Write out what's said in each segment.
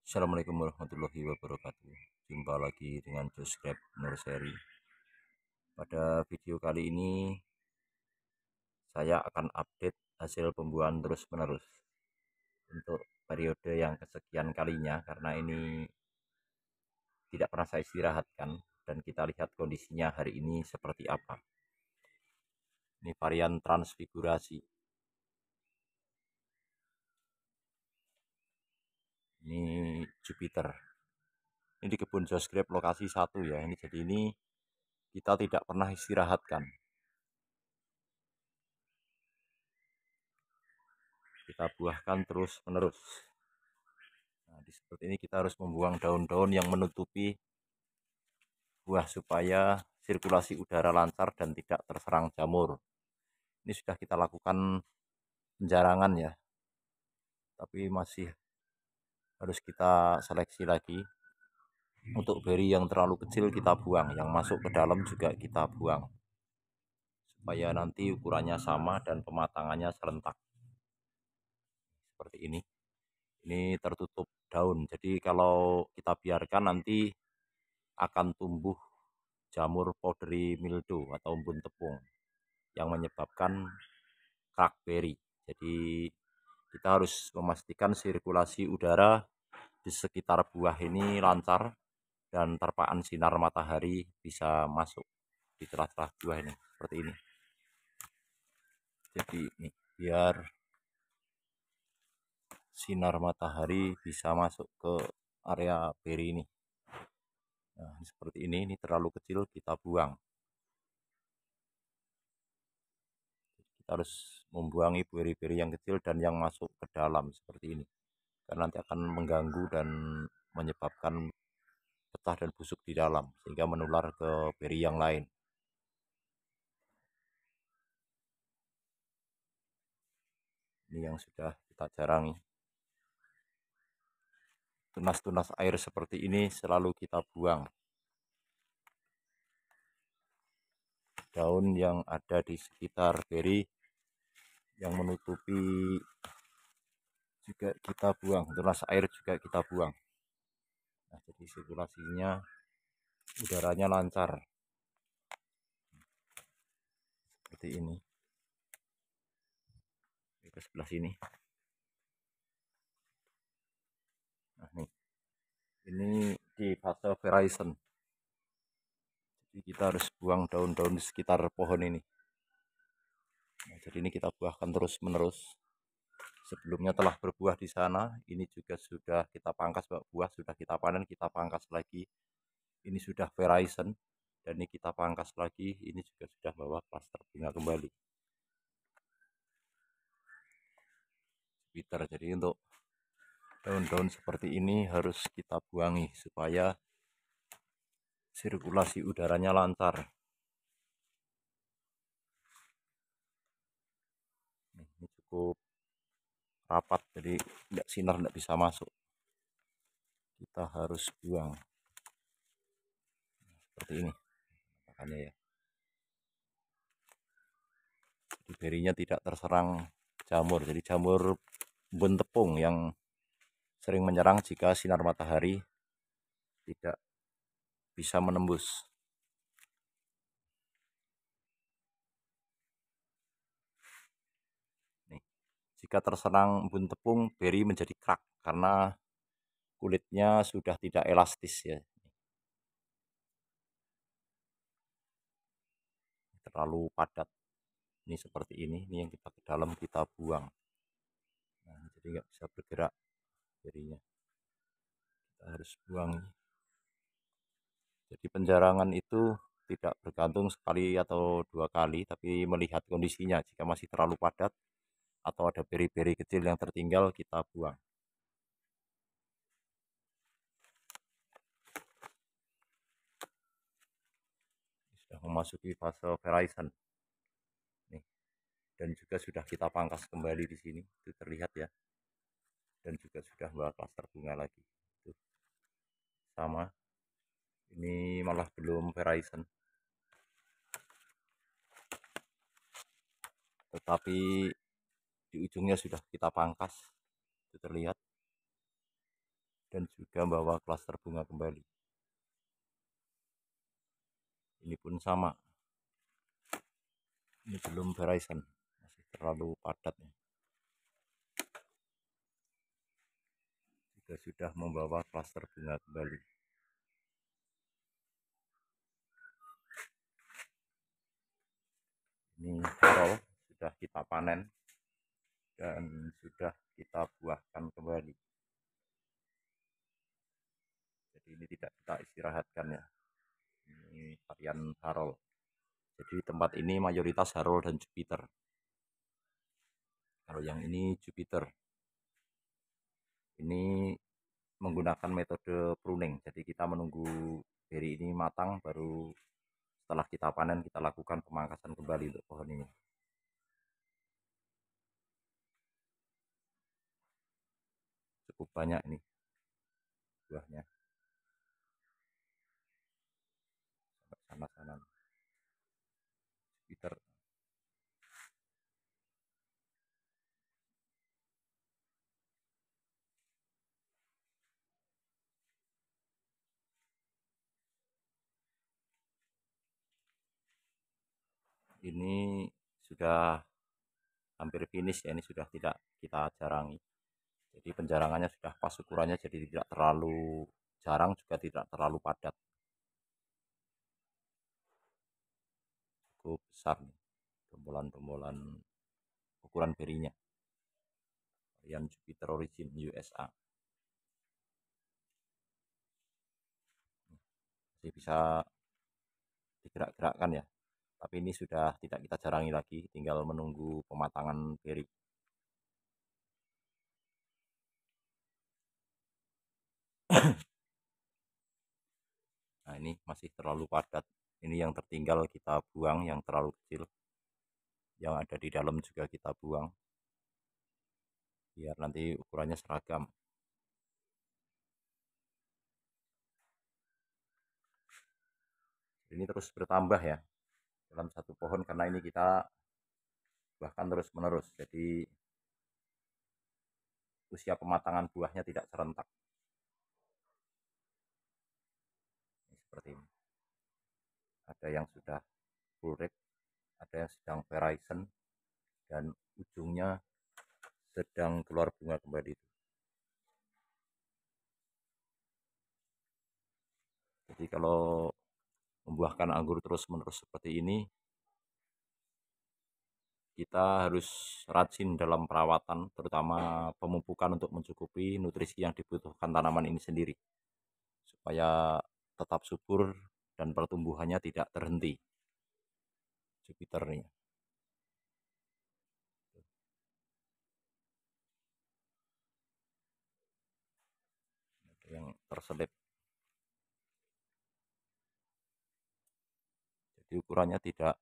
Assalamualaikum warahmatullahi wabarakatuh. Jumpa lagi dengan Josgrab Nursery. Pada video kali ini saya akan update hasil pembuahan terus-menerus untuk periode yang kesekian kalinya, karena ini tidak pernah saya istirahatkan, dan kita lihat kondisinya hari ini seperti apa. Ini varian transfigurasi. Ini Jupiter. Ini di kebun Josgrab lokasi 1 ya. Jadi ini kita tidak pernah istirahatkan. Kita buahkan terus-menerus. Nah, seperti ini kita harus membuang daun-daun yang menutupi buah supaya sirkulasi udara lancar dan tidak terserang jamur. Ini sudah kita lakukan penjarangan ya, tapi masih harus kita seleksi lagi. Untuk beri yang terlalu kecil kita buang, yang masuk ke dalam juga kita buang, supaya nanti ukurannya sama dan pematangannya serentak. Seperti ini tertutup daun, jadi kalau kita biarkan nanti akan tumbuh jamur powdery mildew atau embun tepung yang menyebabkan crackberry. Jadi kita harus memastikan sirkulasi udara di sekitar buah ini lancar dan terpaan sinar matahari bisa masuk di celah-celah buah ini seperti ini. Jadi ini biar sinar matahari bisa masuk ke area beri ini. Nah, seperti ini terlalu kecil kita buang. Kita harus membuangi beri-beri yang kecil dan yang masuk ke dalam seperti ini, karena nanti akan mengganggu dan menyebabkan pecah dan busuk di dalam sehingga menular ke beri yang lain. Ini yang sudah kita jarangi. Tunas-tunas air seperti ini selalu kita buang. Daun yang ada di sekitar beri yang menutupi juga kita buang, tunas air juga kita buang. Nah, jadi sirkulasinya udaranya lancar seperti ini. Ke sebelah sini. Nah, ini di fase verizon. Jadi kita harus buang daun-daun di sekitar pohon ini. Nah, jadi ini kita buahkan terus-menerus. Sebelumnya telah berbuah di sana, ini juga sudah kita pangkas buah, sudah kita panen, kita pangkas lagi. Ini sudah verizon dan ini kita pangkas lagi, ini juga sudah bawa klaster bunga kembali. Jupiter. Jadi untuk daun-daun seperti ini harus kita buangi supaya sirkulasi udaranya lancar. Ini cukup rapat, jadi sinar tidak bisa masuk. Kita harus buang seperti ini, makanya ya. Jadi berinya tidak terserang jamur. Jadi jamur embun tepung yang sering menyerang jika sinar matahari tidak bisa menembus. Nih, jika terserang embun tepung, beri menjadi crack karena kulitnya sudah tidak elastis ya. Terlalu padat. Ini seperti ini yang kita ke dalam kita buang. Nah, jadi nggak bisa bergerak berinya. Kita harus buang. Jadi penjarangan itu tidak bergantung sekali atau 2 kali, tapi melihat kondisinya. Jika masih terlalu padat atau ada beri-beri kecil yang tertinggal, kita buang. Sudah memasuki fase verizon. Nih. Dan juga sudah kita pangkas kembali di sini, itu terlihat ya. Dan juga sudah bawa klaster bunga lagi. Itu sama. Ini malah belum verizon. Tetapi di ujungnya sudah kita pangkas, itu terlihat. dan juga membawa klaster bunga kembali. Ini pun sama, ini belum Verizon, masih terlalu padat ya. Juga sudah membawa klaster bunga kembali. Ini harol sudah kita panen dan sudah kita buahkan kembali. Jadi ini tidak kita istirahatkan ya. Ini varian harol. Jadi tempat ini mayoritas harol dan Jupiter. Kalau yang ini Jupiter. Ini menggunakan metode pruning. Jadi kita menunggu beri ini matang, baru setelah kita panen kita lakukan pemangkasan kembali untuk pohon ini. Cukup banyak ini buahnya. Sampai sana-sana. Jupiter. Ini sudah hampir finish ya, ini sudah tidak kita jarangi. Jadi penjarangannya sudah pas ukurannya, jadi tidak terlalu jarang juga tidak terlalu padat. Cukup besar nih dombolan-dombolan ukuran berinya. Varian Jupiter Origin USA. Masih bisa digerak-gerakkan ya. Tapi ini sudah tidak kita jarangi lagi, tinggal menunggu pematangan beri. Nah ini masih terlalu padat. Ini yang tertinggal kita buang, yang terlalu kecil. Yang ada di dalam juga kita buang. Biar nanti ukurannya seragam. Ini terus bertambah ya dalam satu pohon, karena ini kita bahkan terus menerus. Jadi usia pematangan buahnya tidak serentak. Ini seperti ini. Ada yang sudah full red, ada yang sedang Verizon, dan ujungnya sedang keluar bunga kembali. Jadi kalau membuahkan anggur terus-menerus seperti ini, kita harus rajin dalam perawatan, terutama pemupukan untuk mencukupi nutrisi yang dibutuhkan tanaman ini sendiri, supaya tetap subur dan pertumbuhannya tidak terhenti. Jupiter nih. Yang terselip. Jadi ukurannya tidak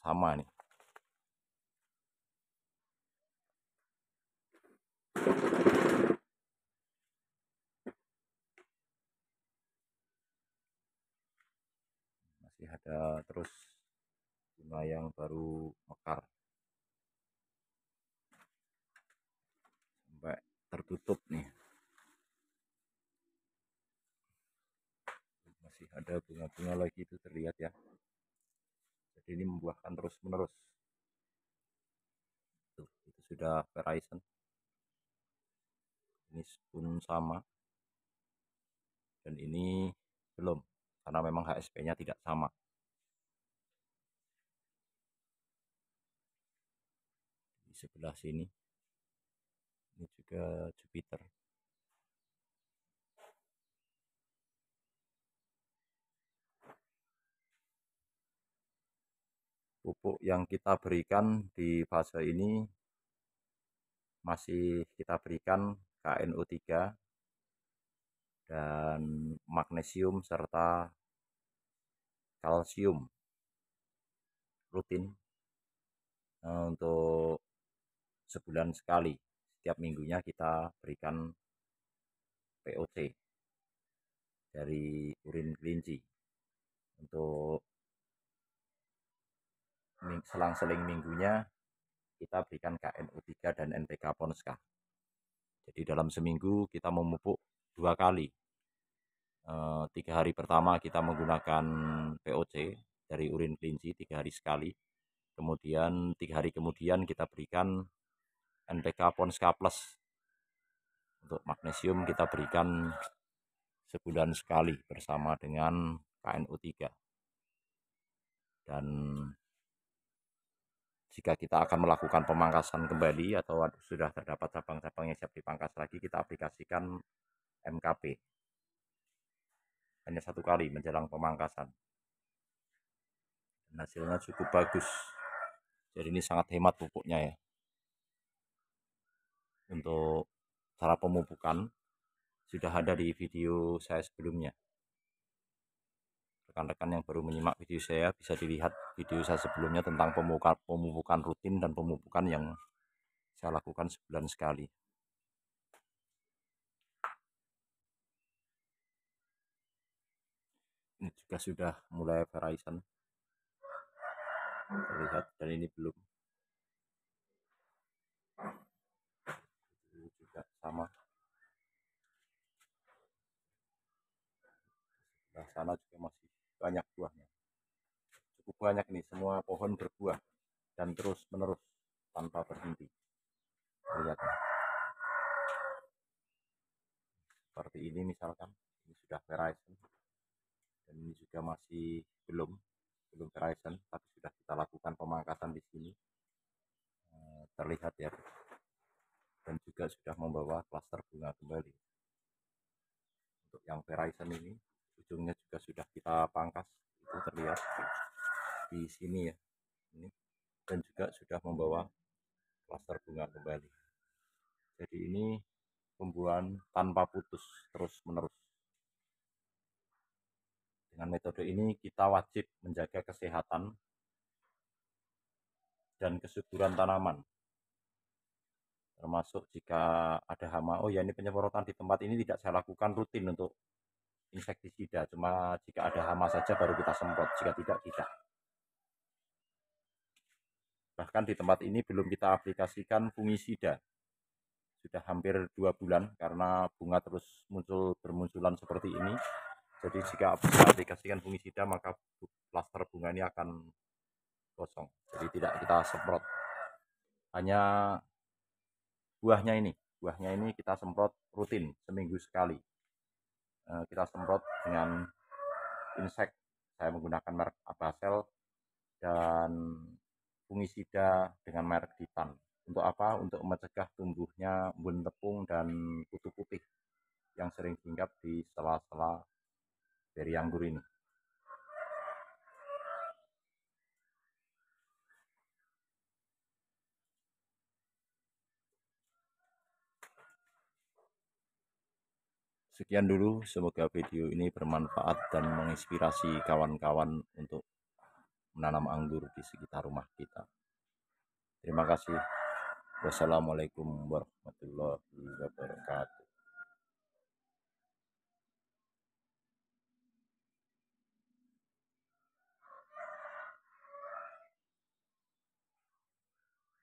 sama nih. Masih ada terus bunga yang baru mekar. Sampai tertutup nih. Masih ada bunga-bunga lagi itu terlihat ya. Jadi ini membuahkan terus-menerus. Tuh, itu sudah Verizon. Ini pun sama. Dan ini belum, karena memang HSP-nya tidak sama. Di sebelah sini, ini juga Jupiter. Pupuk yang kita berikan di fase ini masih kita berikan KNO3 dan magnesium serta kalsium rutin untuk sebulan sekali. Setiap minggunya kita berikan POC dari urin kelinci. Untuk selang-seling minggunya kita berikan KNO3 dan NPK Ponska. Jadi dalam seminggu kita memupuk 2 kali. 3 hari pertama kita menggunakan POC dari urin kelinci 3 hari sekali. Kemudian 3 hari kemudian kita berikan NPK Ponska Plus. Untuk magnesium kita berikan sebulan sekali bersama dengan KNO3. Dan jika kita akan melakukan pemangkasan kembali atau sudah terdapat cabang-cabang yang siap dipangkas lagi, kita aplikasikan MKP. Hanya 1 kali menjelang pemangkasan. Dan hasilnya cukup bagus. Jadi ini sangat hemat pupuknya ya. Untuk cara pemupukan sudah ada di video saya sebelumnya. Rekan-rekan yang baru menyimak video saya bisa dilihat video saya sebelumnya tentang pemupukan rutin dan pemupukan yang saya lakukan sebulan sekali. Ini juga sudah mulai verizon terlihat, dan ini belum. Ini juga sama. Nah, sana juga masih banyak buahnya. Cukup banyak nih, semua pohon berbuah dan terus menerus tanpa berhenti. Lihat. Seperti ini misalkan, ini sudah verizon. Dan ini juga masih belum verizon, tapi sudah kita lakukan pemangkasan di sini. Terlihat ya. Dan juga sudah membawa klaster bunga kembali. Untuk yang verizon ini, ujungnya juga sudah kita pangkas, itu terlihat di sini ya. Ini. Dan juga sudah membawa klaster bunga kembali. Jadi ini pembuahan tanpa putus, terus menerus. Dengan metode ini kita wajib menjaga kesehatan dan kesuburan tanaman. Termasuk jika ada hama, oh ya, ini penyemprotan di tempat ini tidak saya lakukan rutin untuk insektisida, cuma jika ada hama saja baru kita semprot, jika tidak. Bahkan di tempat ini belum kita aplikasikan fungisida, sudah hampir 2 bulan karena bunga terus bermunculan seperti ini. Jadi jika kita aplikasikan fungisida maka klaster bunga ini akan kosong, jadi tidak kita semprot. Hanya buahnya ini kita semprot rutin seminggu sekali. Kita semprot dengan insek, saya menggunakan merek Abasel, dan fungisida dengan merek Ditan. Untuk apa? Untuk mencegah tumbuhnya embun tepung dan kutu putih yang sering hinggap di sela-sela beri anggur ini. Sekian dulu, semoga video ini bermanfaat dan menginspirasi kawan-kawan untuk menanam anggur di sekitar rumah kita. Terima kasih. Wassalamualaikum warahmatullahi wabarakatuh.